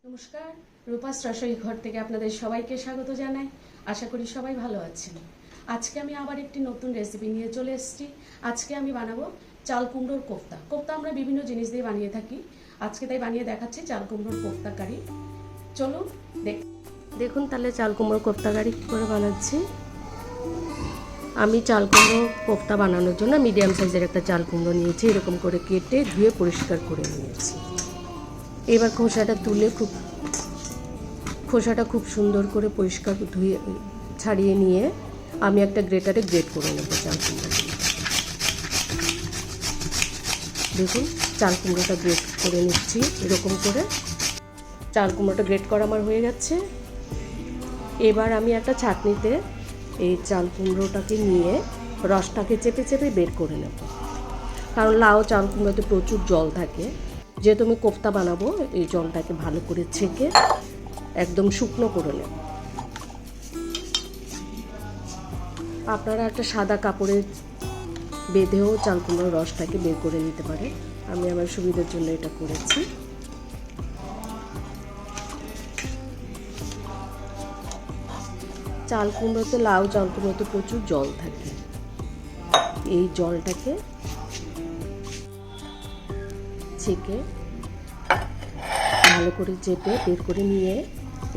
নমস্কার, রূপাস রসোই ঘর থেকে আপনাদের সবাইকে স্বাগত জানাই। আশা করি সবাই ভালো আছেন। আজকে আমি আবার একটি নতুন রেসিপি নিয়ে চলে এসেছি। আজকে আমি বানাবো চাল কুমড়োর কোফতা। কোফতা আমরা বিভিন্ন জিনিস দিয়ে বানিয়ে থাকি, আজকে তাই বানিয়ে দেখাচ্ছি চাল কুমড়োর কোফতা কারি। চলুন দেখুন তাহলে চাল কুমড়োর কোফতা কারি কী করে বানাচ্ছি। আমি চাল কুমড়ো কোফতা বানানোর জন্য মিডিয়াম সাইজের একটা চাল কুমড়ো নিয়েছি, এরকম করে কেটে ধুয়ে পরিষ্কার করে নিয়েছি। এবার খোসাটা খুব সুন্দর করে পরিষ্কার ধুয়ে ছাড়িয়ে নিয়ে আমি একটা গ্রেটারে গ্রেট করে নেব চাল কুমড়ো। দেখুন চাল কুমড়োটা গ্রেট করে নিচ্ছি এরকম করে। চাল কুমড়োটা গ্রেট করা আমার হয়ে যাচ্ছে। এবার আমি একটা ছাঁকনিতে এই চাল কুমড়োটাকে নিয়ে রসটাকে চেপে চেপে বের করে নেব, কারণ লাউ চাল কুমড়োতে প্রচুর জল থাকে। যেহেতু আমি কোফতা বানাবো, এই জলটাকে ভালো করে ছেঁকে একদম শুকনো করে নেব। আপনারা একটা সাদা কাপড়ে বেঁধেও চাল কুমড়োর রসটাকে বের করে নিতে পারেন। আমি আমার সুবিধার জন্য এটা করেছি। চাল কুমড়োতে প্রচুর জল থাকে। এই জলটাকে ছেঁকে ভালো করে চেপে বের করে নিয়ে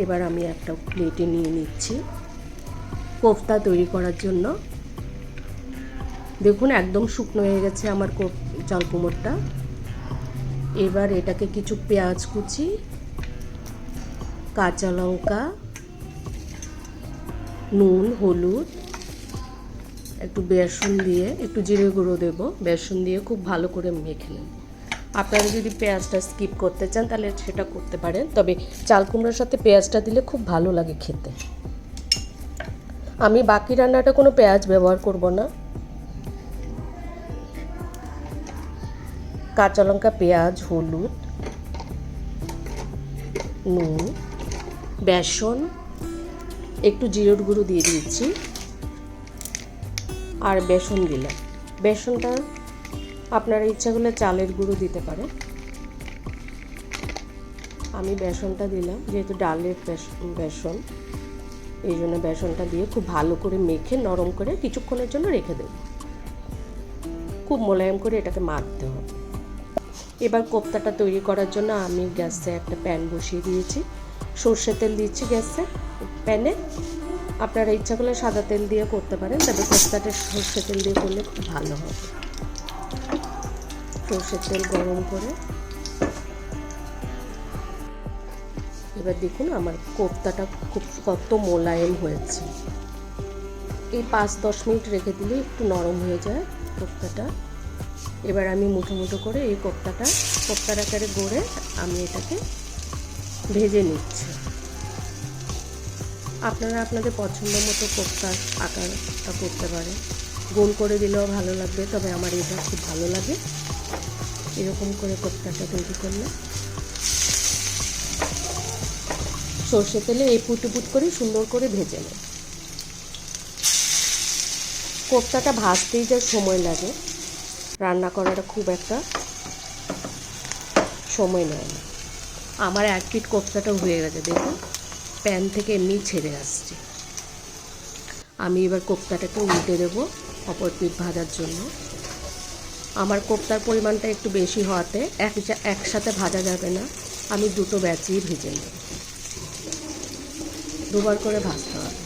এবার আমি একটা প্লেটে নিয়ে নিচ্ছি কোফতা তৈরি করার জন্য। দেখুন একদম শুকনো হয়ে গেছে আমার চাল কুমড়োটা। এবার এটাকে কিছু পেঁয়াজ কুচি, কাঁচা লঙ্কা, নুন, হলুদ, একটু বেসন দিয়ে, একটু জিরে গুঁড়ো দেবো, বেসন দিয়ে খুব ভালো করে মেখে নেব। আপনারা যদি পেঁয়াজটা স্কিপ করতে চান তাহলে সেটা করতে পারেন, তবে চাল কুমড়োর সাথে পেঁয়াজটা দিলে খুব ভালো লাগে খেতে। আমি বাকি রান্নাটা কোনো পেঁয়াজ ব্যবহার করব না। কাঁচা লঙ্কা, পেঁয়াজ, হলুদ, নুন, বেসন, একটু জিরের গুঁড়ো দিয়ে দিয়েছি আর বেসন দিলাম। বেসনটা আপনারা ইচ্ছা করলে চালের গুঁড়ো দিতে পারেন। আমি বেসনটা দিলাম, যেহেতু ডালের বেসন, এই জন্য বেসনটা দিয়ে খুব ভালো করে মেখে নরম করে কিছুক্ষণের জন্য রেখে দেব। খুব মোলায়েম করে এটাকে মাখতে হবে। এবার কোফতাটা তৈরি করার জন্য আমি গ্যাসে একটা প্যান বসিয়ে দিয়েছি। সর্ষের তেল দিচ্ছি গ্যাসে প্যানে। আপনারা ইচ্ছা করলে সাদা তেল দিয়ে করতে পারেন, তবে কোফতাটা সর্ষের তেল দিয়ে করলে খুব ভালো হবে। সর্ষের তেল গরম করে এবার দেখুন আমার কোফতাটা কত মোলায়েম হয়েছে। এই 5-10 মিনিট রেখে দিলে একটু নরম হয়ে যায় কোফতাটা। এবার আমি মুঠো মুঠো করে এই কোফতার আকারে গড়ে আমি এটাকে ভেজে নিচ্ছি। আপনারা আপনাদের পছন্দ মতো কোফতার আকারটা করতে পারেন, গোল করে দিলেও ভালো লাগবে, তবে আমার এটা খুব ভালো লাগে এরকম করে কোফতাটা তৈরি করলে। সর্ষে তেলে এই পুট করে সুন্দর করে ভেজে নেব। কোফতাটা ভাজতেই যা সময় লাগে, রান্না করাটা খুব একটা সময় নেয় না। আমার এক পিঠ কোফতাটা হয়ে গেছে, দেখুন প্যান থেকে এমনি ছেড়ে আসছে। আমি এবার কোফতাটাকে উল্টে দেবো অপর পিঠ ভাজার জন্য। আমার কোফতার পরিমাণটা একটু বেশি হওয়াতে একসাথে ভাজা যাবে না, আমি দুটো ব্যাচেই ভেজে নেব। দুবার করে ভাজতে হবে।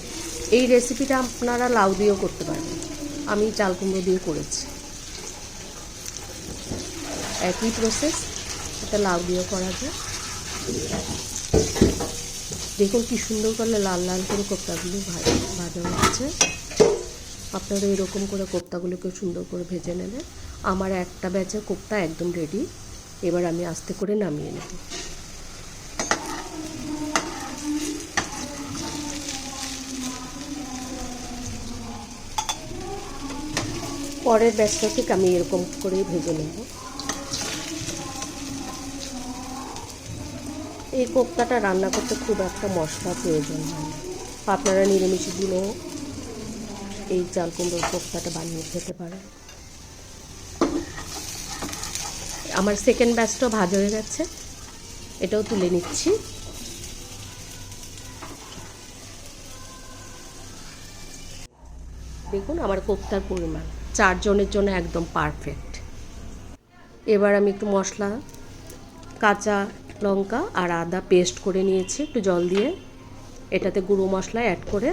এই রেসিপিটা আপনারা লাউ দিয়েও করতে পারবেন, আমি চাল কুমড়ো দিয়ে করেছি। একই প্রসেস, এটা লাউ দিয়েও করা যায়। দেখুন কি সুন্দর করলে লাল লাল করে কোফতাগুলো ভাজা হচ্ছে। আপনারা এরকম করে কোফতাগুলোকে সুন্দর করে ভেজে নেবেন। আমার একটা ব্যাচের কোফতা একদম রেডি। এবার আমি আস্তে করে নামিয়ে নেব। পরের ব্যাচটা থেকে আমি এরকম করেই ভেজে নেব। এই কোফতাটা রান্না করতে খুব একটা মশলা প্রয়োজন হয় না। আপনারা নিরামিষ দিনেও এই চাল কুমড়োর কোফতাটা বানিয়ে খেতে পারেন। আমার সেকেন্ড ব্যাচটাও ভাজা হয়ে গেছে, এটাও তুলে নিচ্ছি। দেখুন আমার কোফতার পরিমাণ 4 জনের জন্য একদম পারফেক্ট। এবার আমি একটু মশলা, কাঁচা লঙ্কা আর আদা পেস্ট করে নিয়েছি একটু জল দিয়ে, এটাতে গুঁড়ো মশলা অ্যাড করে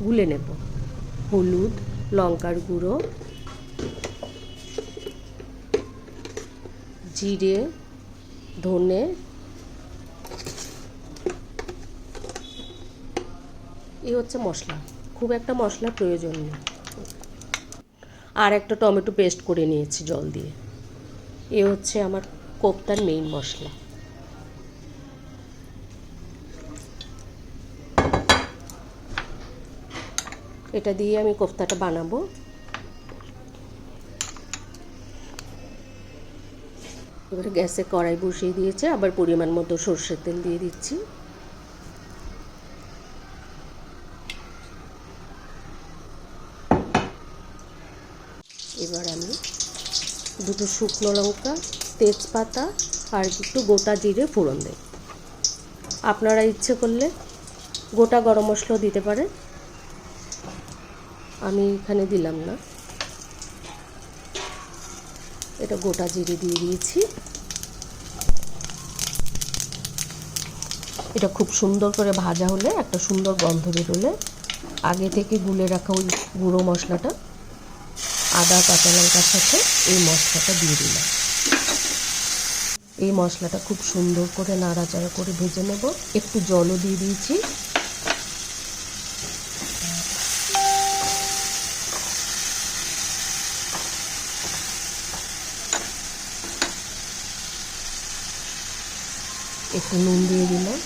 গুলে নেব। হলুদ, লঙ্কার গুঁড়ো, জিরে, ধনে, এই হচ্ছে মশলা, খুব একটা মশলার প্রয়োজন নেই। আর একটা টমেটো পেস্ট করে নিয়েছি জল দিয়ে। এ হচ্ছে আমার কোফতার মেইন মশলা। এটা দিয়ে আমি কোফতাটা বানাবো। এবারে গ্যাসে কড়াই বসিয়ে দিয়েছে, আবার পরিমাণ মতো সরষের তেল দিয়ে দিচ্ছি। এবার আমি দুটো শুকনো লঙ্কা, তেজপাতা আর একটু গোটা জিরে ফোড়ন দেব। আপনারা ইচ্ছে করলে গোটা গরম মশলাও দিতে পারেন, আমি এখানে দিলাম না। এটা গোটা জিরে দিয়ে দিয়েছি। এটা খুব সুন্দর করে ভাজা হলে, একটা সুন্দর গন্ধ বেরোলে আগে থেকে গুলে রাখা ওই গুঁড়ো মশলাটা আদা কাঁচা লঙ্কার সাথে এই মশলাটা দিয়ে দিলাম। এই মশলাটা খুব সুন্দর করে নাড়াচাড়া করে ভেজে নেব। একটু জলও দিয়ে দিয়েছি। একটু নুন দিয়ে দিলাম।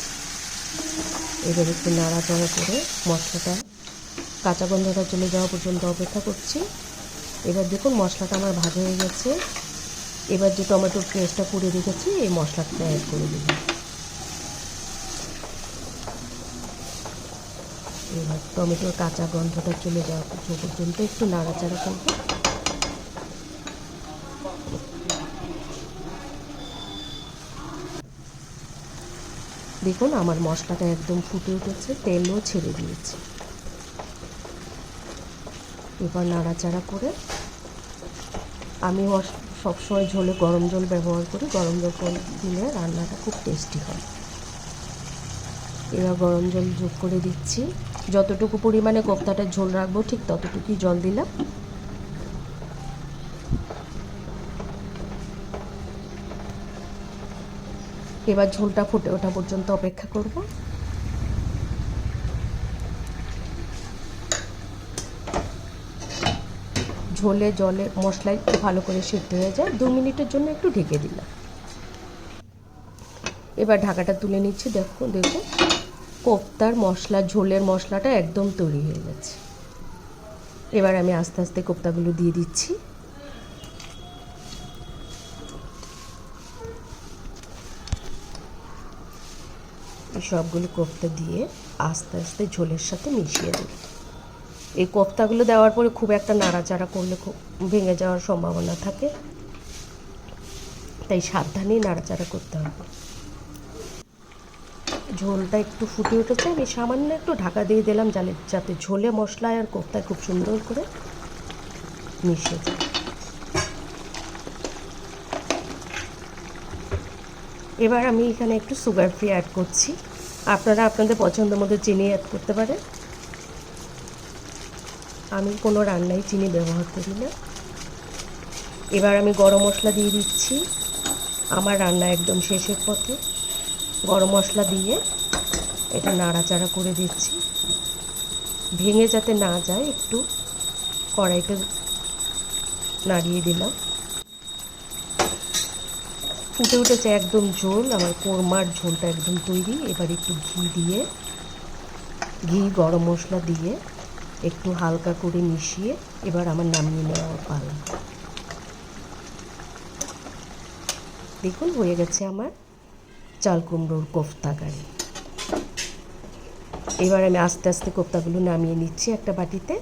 এবার একটু নাড়াচাড়া করে মশলাটা কাঁচা গন্ধটা চলে যাওয়া পর্যন্ত অপেক্ষা করছি। এবার দেখুন মশলাটা আমার ভাজা হয়ে গেছে। এবার যে টমেটোর পেস্টটা করে রেখেছি এই মশলাটা অ্যাড করে দিলাম। এবার টমেটোর কাঁচা গন্ধটা চলে যাওয়া পর্যন্ত একটু নাড়াচাড়া করব। দেখুন আমার মশলাটা একদম ফুটে উঠেছে, তেলও ছেড়ে দিয়েছে। এবার নাড়াচাড়া করে আমি সবসময় ঝোলে গরম জল ব্যবহার করি। গরম জল দিলে রান্নাটা খুব টেস্টি হয়। এবার গরম জল যোগ করে দিচ্ছি। যতটুকু পরিমাণে কোফতাটা ঝোল রাখবো ঠিক ততটুকুই জল দিলাম। এবার ঝোলটা ফুটে ওঠা পর্যন্ত অপেক্ষা করব। ঝোলে জলে মশলা একটু ভালো করে সেদ্ধ হয়ে যায়, 2 মিনিটের জন্য একটু ঢেকে দিলাম। এবার ঢাকাটা তুলে নিচ্ছি। দেখুন কোফতার মশলা, ঝোলের মশলাটা একদম তৈরি হয়ে গেছে। এবার আমি আস্তে আস্তে কোফতাগুলো দিয়ে দিচ্ছি। সবগুলো কোফতা দিয়ে আস্তে আস্তে ঝোলের সাথে মিশিয়ে দেব। এই কোফতাগুলো দেওয়ার পরে খুব একটা নাড়াচাড়া করলে খুব ভেঙে যাওয়ার সম্ভাবনা থাকে, তাই সাবধানেই নাড়াচাড়া করতে হবে। ঝোলটা একটু ফুটে উঠেছে, আমি সামান্য একটু ঢাকা দিয়ে দিলাম যাতে ঝোলে মশলা আর কোফতায় খুব সুন্দর করে মিশে যায়। এবার আমি এখানে একটু সুগার ফ্রি অ্যাড করছি। আপনারা আপনাদের পছন্দ মতো চিনি অ্যাড করতে পারেন। আমি কোনো রান্নায় চিনি ব্যবহার করি না। এবার আমি গরম মশলা দিয়ে দিচ্ছি। আমার রান্না একদম শেষের পথে। গরম মশলা দিয়ে এটা নাড়াচাড়া করে দিচ্ছি, ভেঙে যাতে না যায় একটু কড়াইটা নাড়িয়ে দিলাম। ফুটে উঠেছে একদম ঝোল, আমার কোরমার ঝোলটা একদম তৈরি। এবার একটু ঘি গরম মশলা দিয়ে একটু হালকা করে মিশিয়ে এবার আমার নামিয়ে নেওয়ার পালা। দেখুন হয়ে গেছে আমার চাল কুমড়োর কোফতা কারি। এবার আমি আস্তে আস্তে কোফতাগুলো নামিয়ে নিচ্ছি একটা বাটিতে।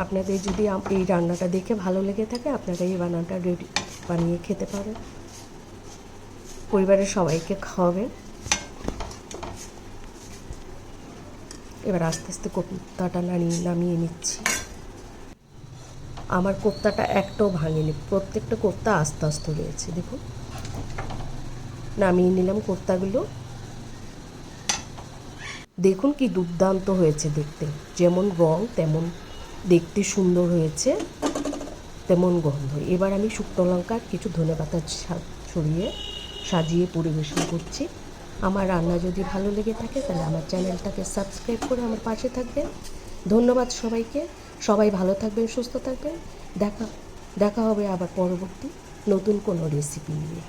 আপনাদের যদি এই রান্নাটা দেখে ভালো লেগে থাকে আপনারা এই বানানটা বানিয়ে খেতে পারেন, পরিবারের সবাইকে খাওয়াবেন। এবার আস্তে আস্তে কোপ্তাটা নামিয়ে নিচ্ছি। আমার কোপ্তাটা একটাও ভাঙেনি, প্রত্যেকটা কোপ্তা আস্তে আস্তে রয়েছে। দেখুন, নামিয়ে নিলাম কোপ্তাগুলো। দেখুন কি দুর্দান্ত হয়েছে দেখতে, যেমন রং তেমন দেখতে সুন্দর হয়েছে, তেমন গন্ধ। এবার আমি শুকনো লঙ্কার কিছু ধনেপাতা ছড়িয়ে সাজিয়ে পরিবেশন করছি। আমার রান্না যদি ভালো লেগে থাকে তাহলে আমার চ্যানেলটাকে সাবস্ক্রাইব করে আমার পাশে থাকবেন। ধন্যবাদ সবাইকে। সবাই ভালো থাকবেন, সুস্থ থাকবেন। দেখা হবে আবার পরবর্তী নতুন কোনো রেসিপি নিয়ে।